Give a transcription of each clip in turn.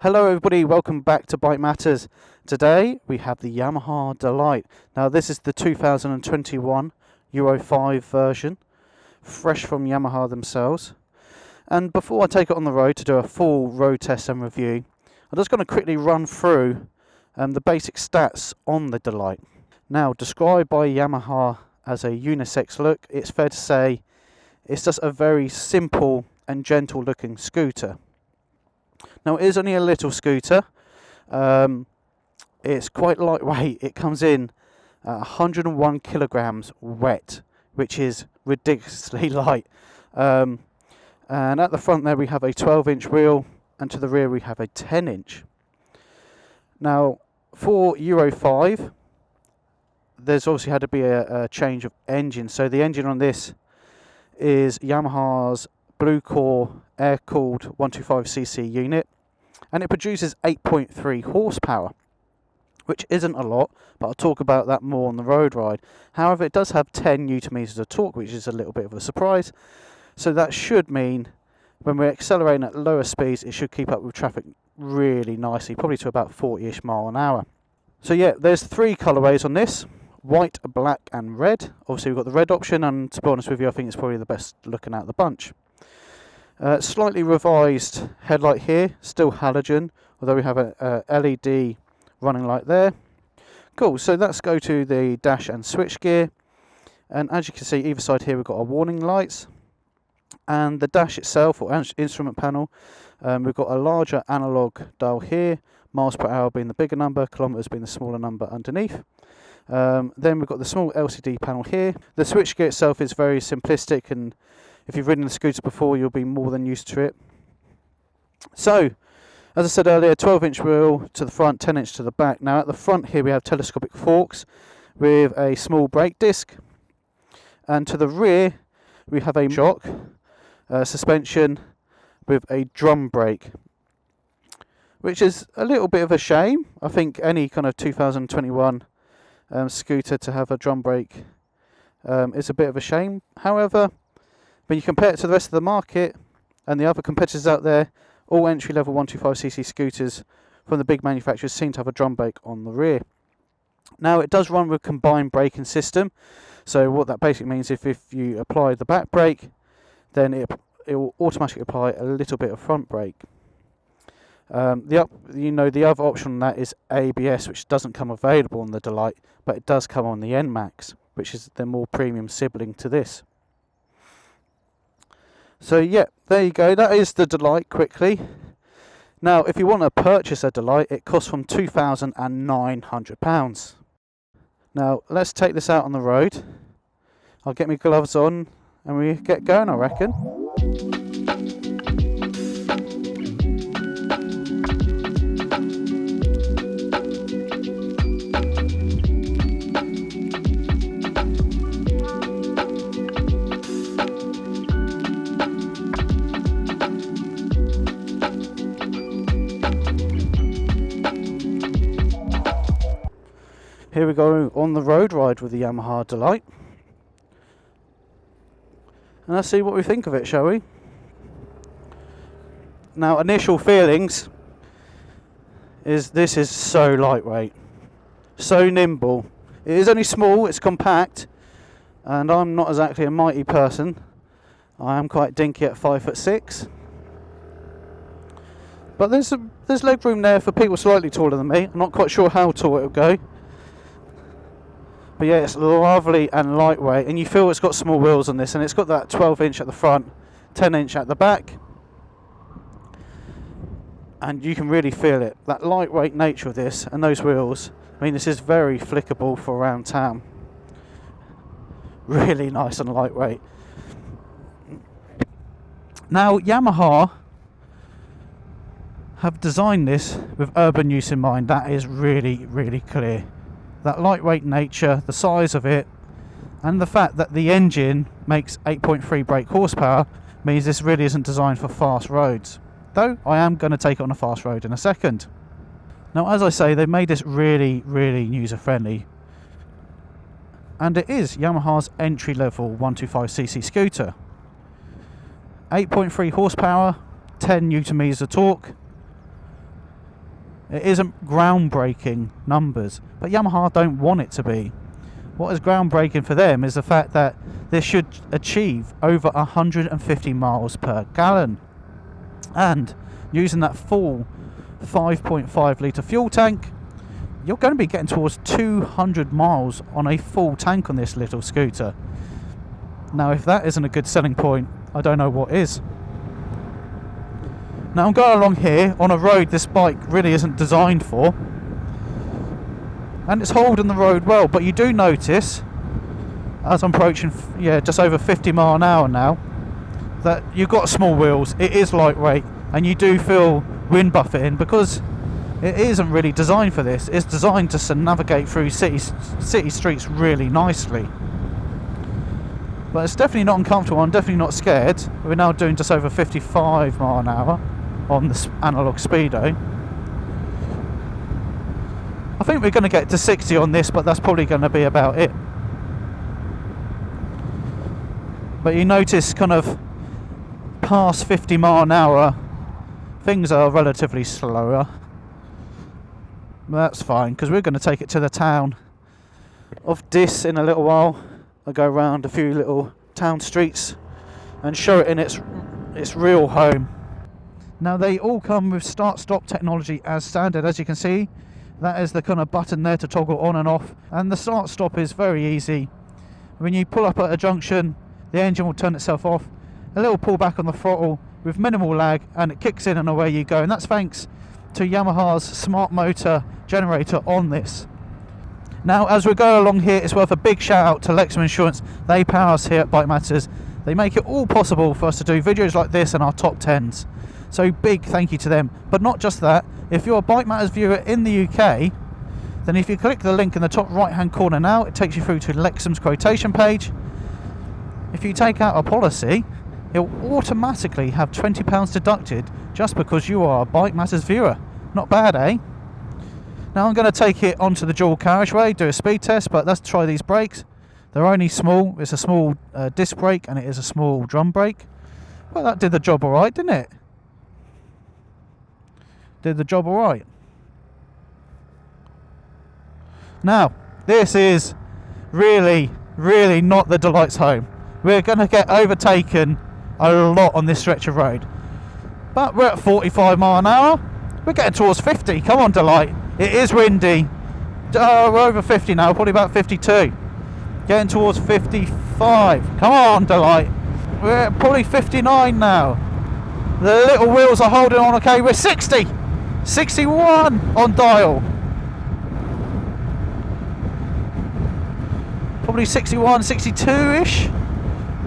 Hello everybody, welcome back to BikeMatters. Today we have the Yamaha Delight. Now this is the 2021 Euro 5 version, fresh from Yamaha themselves. And before I take it on the road to do a full road test and review, I'm just going to quickly run through the basic stats on the Delight. Now, described by Yamaha as a unisex look, it's fair to say it's just a very simple and gentle looking scooter. Now it is only a little scooter, it's quite lightweight. It comes in at 101 kilograms wet, which is ridiculously light. And at the front there we have a 12-inch wheel, and to the rear we have a 10-inch. Now for Euro 5, there's obviously had to be a change of engine. So the engine on this is Yamaha's Blue Core air-cooled 125cc unit, and it produces 8.3 horsepower, which isn't a lot, but I'll talk about that more on the road ride. However, it does have 10 newton meters of torque, which is a little bit of a surprise. So that should mean when we're accelerating at lower speeds, it should keep up with traffic really nicely, probably to about 40-ish mile an hour. So yeah, there's 3 colorways on this: white, black and red. Obviously we've got the red option, and to be honest with you, I think it's probably the best looking out of the bunch. Slightly revised headlight here, still halogen, although we have a LED running light there. Cool, so let's go to the dash and switch gear, and as you can see either side here we've got our warning lights, and the dash itself, or instrument panel, we've got a larger analog dial here, miles per hour being the bigger number, kilometers being the smaller number underneath. Then we've got the small LCD panel here. The switch gear itself is very simplistic, and if you've ridden the scooter before, you'll be more than used to it. So, as I said earlier, 12-inch wheel to the front, 10-inch to the back. Now at the front here we have telescopic forks with a small brake disc, and to the rear we have a shock suspension with a drum brake, which is a little bit of a shame. I think any kind of 2021 scooter to have a drum brake is a bit of a shame. However, when you compare it to the rest of the market and the other competitors out there, all entry-level 125cc scooters from the big manufacturers seem to have a drum brake on the rear. Now it does run with combined braking system, so what that basically means, if you apply the back brake, then it will automatically apply a little bit of front brake. The other option on that is ABS, which doesn't come available on the Delight, but it does come on the NMAX, which is the more premium sibling to this. So yeah, there you go, that is the Delight quickly. Now if you want to purchase a Delight, it costs from £2,900. Now let's take this out on the road. I'll get my gloves on and we get going, I reckon. Here we go on the road ride with the Yamaha Delight. And let's see what we think of it, shall we? Now, initial feelings is this is so lightweight, so nimble. It is only small, it's compact, and I'm not exactly a mighty person. I am quite dinky at 5'6". But there's leg room there for people slightly taller than me. I'm not quite sure how tall it will go. But yeah, it's lovely and lightweight, and you feel it's got small wheels on this, and it's got that 12-inch at the front, 10-inch at the back, and you can really feel it, that lightweight nature of this and those wheels. I mean, this is very flickable for around town. Really nice and lightweight. Now, Yamaha have designed this with urban use in mind. That is really, really clear. That lightweight nature, the size of it, and the fact that the engine makes 8.3 brake horsepower means this really isn't designed for fast roads. Though I am going to take it on a fast road in a second. Now, as I say, they've made this really, really user friendly. And it is Yamaha's entry-level 125cc scooter. 8.3 horsepower, 10 newton meters of torque. It isn't groundbreaking numbers, but Yamaha don't want it to be. What is groundbreaking for them is the fact that this should achieve over 150 miles per gallon. And using that full 5.5 litre fuel tank, you're going to be getting towards 200 miles on a full tank on this little scooter. Now, if that isn't a good selling point, I don't know what is. Now, I'm going along here on a road this bike really isn't designed for, and it's holding the road well, but you do notice as I'm approaching just over 50 mile an hour now that you've got small wheels, it is lightweight, and you do feel wind buffeting because it isn't really designed for this. It's designed to navigate through city streets really nicely. But it's definitely not uncomfortable. I'm definitely not scared. We're now doing just over 55 mile an hour on this analog speedo. I think we're going to get to 60 on this, but that's probably going to be about it. But you notice kind of past 50 mile an hour, things are relatively slower. That's fine, because we're going to take it to the town of Dis in a little while. I'll go around a few little town streets and show it in its real home. Now, they all come with start-stop technology as standard. As you can see, that is the kind of button there to toggle on and off, and the start-stop is very easy. When you pull up at a junction, the engine will turn itself off, a little pull back on the throttle with minimal lag, and it kicks in and away you go. And that's thanks to Yamaha's smart motor generator on this. Now, as we go along here, it's worth a big shout out to Lexham Insurance. They power us here at BikeMatters. They make it all possible for us to do videos like this and our top 10s. So big thank you to them. But not just that, if you're a BikeMatters viewer in the UK, then if you click the link in the top right hand corner now, it takes you through to Lexham's quotation page. If you take out a policy, it'll automatically have £20 deducted just because you are a BikeMatters viewer. Not bad, eh? Now I'm going to take it onto the dual carriageway, do a speed test, but let's try these brakes. They're only small. It's a small disc brake and it is a small drum brake. Well, that did the job alright, didn't it? Did the job alright. Now, this is really, really not the Delight's home. We're going to get overtaken a lot on this stretch of road. But we're at 45 mile an hour. We're getting towards 50. Come on, Delight. It is windy. We're over 50 now, probably about 52. Getting towards 55. Come on, Delight. We're at probably 59 now. The little wheels are holding on okay. We're 60. 61 on dial. Probably 61, 62-ish.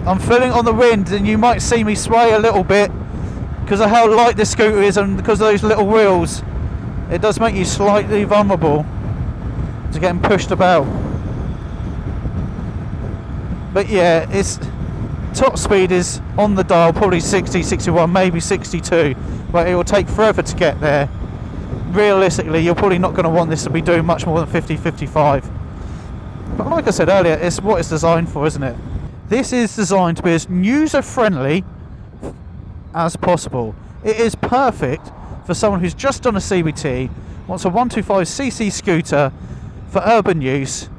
I'm feeling on the wind, and you might see me sway a little bit because of how light this scooter is and because of those little wheels. It does make you slightly vulnerable to getting pushed about. But yeah, its top speed is on the dial, probably 60, 61, maybe 62, but it will take forever to get there. Realistically, you're probably not going to want this to be doing much more than 50, 55. But like I said earlier, it's what it's designed for, isn't it? This is designed to be as user-friendly as possible. It is perfect for someone who's just done a CBT, wants a 125cc scooter for urban use,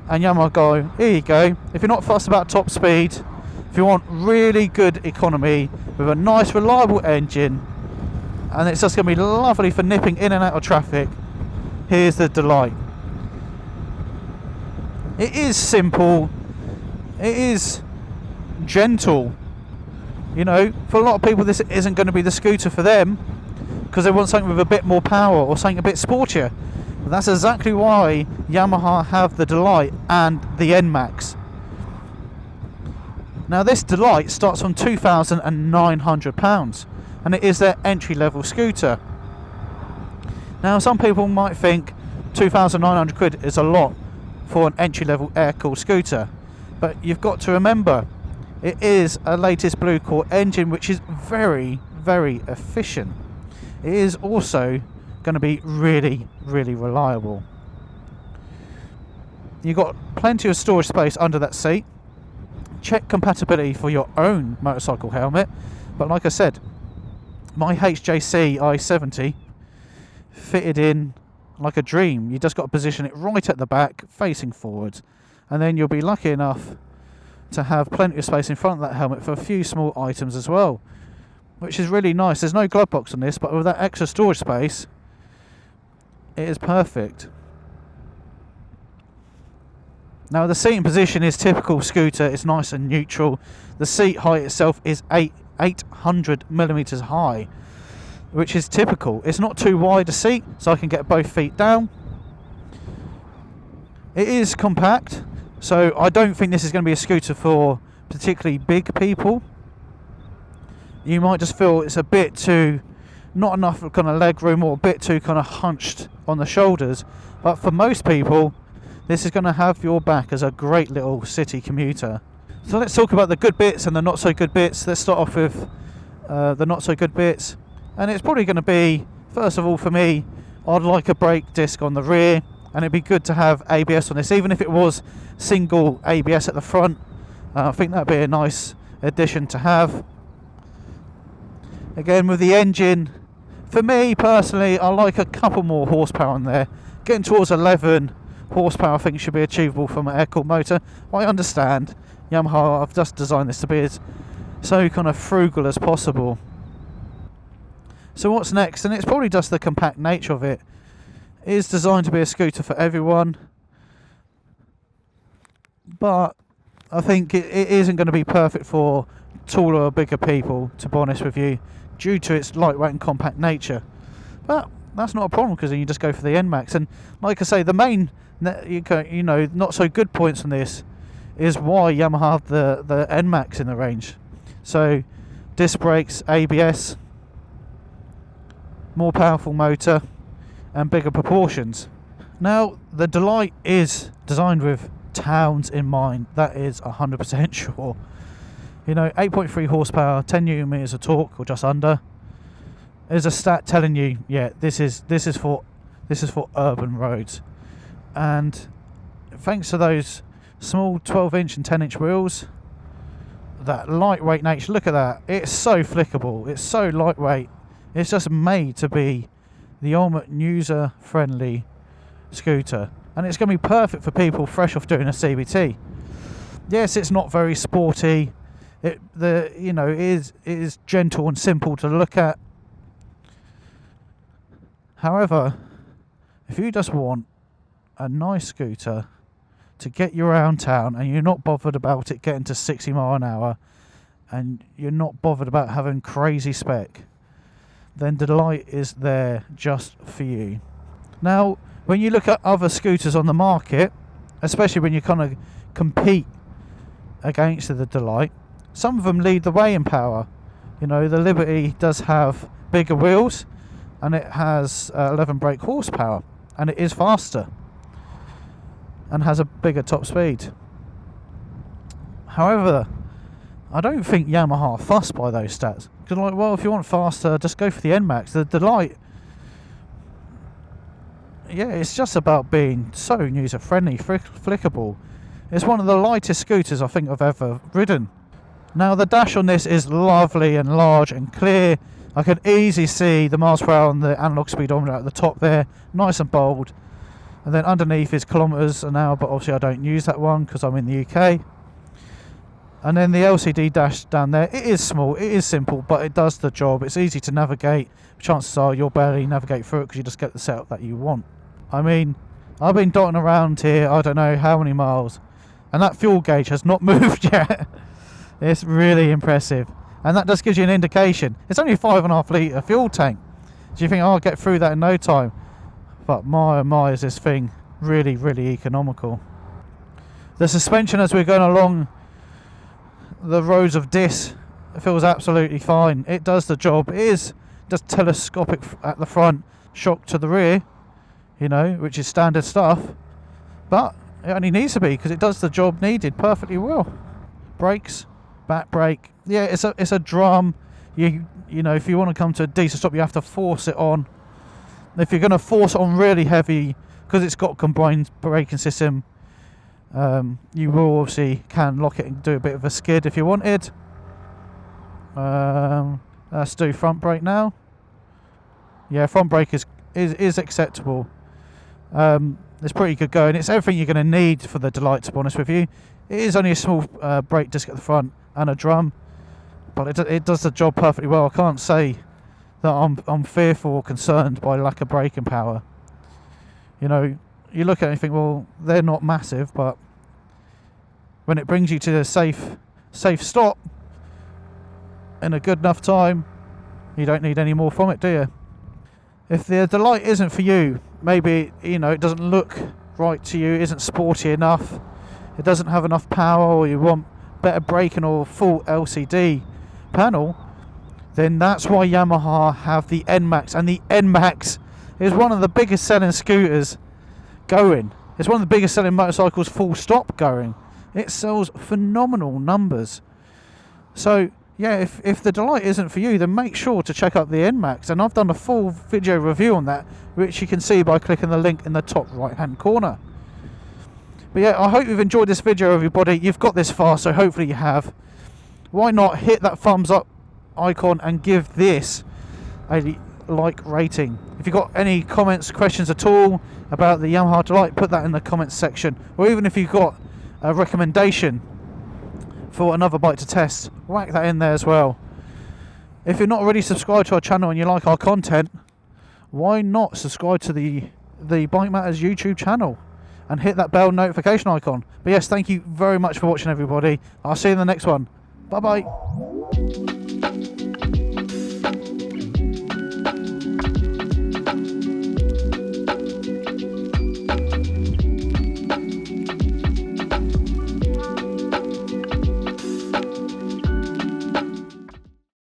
and Yamaha go, here you go. If you're not fussed about top speed, if you want really good economy with a nice reliable engine, and it's just going to be lovely for nipping in and out of traffic, here's the Delight. It is simple, it is gentle. You know, for a lot of people this isn't going to be the scooter for them because they want something with a bit more power or something a bit sportier. But that's exactly why Yamaha have the Delight and the NMAX. Now this Delight starts from £2,900 and it is their entry level scooter. Now some people might think £2,900 is a lot for an entry level air cooled scooter, but you've got to remember it is a latest Blue Core engine which is very, very efficient. It is also going to be really, really reliable. You've got plenty of storage space under that seat. Check compatibility for your own motorcycle helmet. But like I said, my HJC i70 fitted in like a dream. You just got to position it right at the back, facing forwards, and then you'll be lucky enough to have plenty of space in front of that helmet for a few small items as well, which is really nice. There's no glove box on this, but with that extra storage space, it is perfect. Now the seating position is typical scooter. It's nice and neutral. The seat height itself is 800 millimeters high, which is typical. It's not too wide a seat, so I can get both feet down. It is compact, so I don't think this is going to be a scooter for particularly big people. You might just feel it's a bit too, not enough kind of leg room, or a bit too kind of hunched on the shoulders. But for most people, this is going to have your back as a great little city commuter. So let's talk about the good bits and the not so good bits. Let's start off with the not so good bits. And it's probably going to be, first of all for me, I'd like a brake disc on the rear, and it'd be good to have ABS on this, even if it was single ABS at the front. I think that'd be a nice addition to have. Again, with the engine, for me personally, I like a couple more horsepower on there. Getting towards 11 horsepower I think should be achievable from an air-cooled motor. I understand Yamaha, I've just designed this to be as so kind of frugal as possible. So what's next? And it's probably just the compact nature of it. It is designed to be a scooter for everyone, but I think it isn't going to be perfect for taller or bigger people, to be honest with you, due to its lightweight and compact nature. But that's not a problem, because then you just go for the NMAX. And like I say, the main not so good points on this is why Yamaha have the NMAX in the range. So disc brakes, ABS, more powerful motor, and bigger proportions. Now the Delight is designed with towns in mind, that is 100% sure. 8.3 horsepower, 10 newton meters of torque, or just under. There's a stat telling you, yeah, this is for urban roads. And thanks to those small 12-inch and 10-inch wheels, that lightweight nature, look at that, it's so flickable, it's so lightweight, it's just made to be the ultimate user-friendly scooter, and it's going to be perfect for people fresh off doing a CBT. Yes, it's not very sporty. It is gentle and simple to look at. However, if you just want a nice scooter to get you around town, and you're not bothered about it getting to 60 mile an hour, and you're not bothered about having crazy spec, then Delight is there just for you. Now, when you look at other scooters on the market, especially when you kind of compete against the Delight, some of them lead the way in power. The Liberty does have bigger wheels, and it has 11 brake horsepower, and it is faster and has a bigger top speed. However, I don't think Yamaha are fussed by those stats, because if you want faster, just go for the NMAX. The Delight, yeah, it's just about being so user friendly, flickable. It's one of the lightest scooters I think I've ever ridden. Now the dash on this is lovely and large and clear. I can easily see the miles per hour on the analog speedometer at the top there, nice and bold. And then underneath is kilometres an hour, but obviously I don't use that one because I'm in the UK. And then the LCD dash down there, it is small, it is simple, but it does the job. It's easy to navigate. Chances are you'll barely navigate through it because you just get the setup that you want. I mean, I've been dotting around here, I don't know how many miles, and that fuel gauge has not moved yet. It's really impressive. And that just gives you an indication. It's only a 5.5 litre fuel tank. So you think, I'll get through that in no time. But my oh my, is this thing really, really economical. The suspension as we're going along the roads of Dis feels absolutely fine. It does the job. It is just telescopic at the front, shock to the rear, which is standard stuff. But it only needs to be, because it does the job needed perfectly well. Brakes, back brake. Yeah, it's a drum. If you want to come to a decent stop, you have to force it on. If you're going to force it on really heavy, because it's got a combined braking system, you will obviously can lock it and do a bit of a skid if you wanted. Let's do front brake now. Yeah, front brake is is acceptable. It's pretty good going. It's everything you're going to need for the Delight, to be honest with you. It is only a small brake disc at the front and a drum, but it does the job perfectly well. I can't say that I'm fearful or concerned by lack of braking power. You know, you look at it and think, well, they're not massive, but when it brings you to a safe stop in a good enough time, you don't need any more from it, do you? If the Delight isn't for you, maybe, you know, it doesn't look right to you, isn't sporty enough, it doesn't have enough power, or you want better braking or full LCD panel, then that's why Yamaha have the NMAX. And the NMAX is one of the biggest selling scooters going. It's one of the biggest selling motorcycles full stop going. It sells phenomenal numbers. So yeah, if the Delight isn't for you, then make sure to check out the NMAX, and I've done a full video review on that, which you can see by clicking the link in the top right hand corner. But yeah, I hope you've enjoyed this video, everybody. You've got this far, so hopefully you have. Why not hit that thumbs up icon and give this a like rating. If you've got any comments, questions at all about the Yamaha Delight, put that in the comments section, or even if you've got a recommendation for another bike to test, whack that in there as well. If you're not already subscribed to our channel and you like our content, why not subscribe to the BikeMatters YouTube channel and hit that bell notification icon. But yes, thank you very much for watching, everybody. I'll see you in the next one. Bye bye.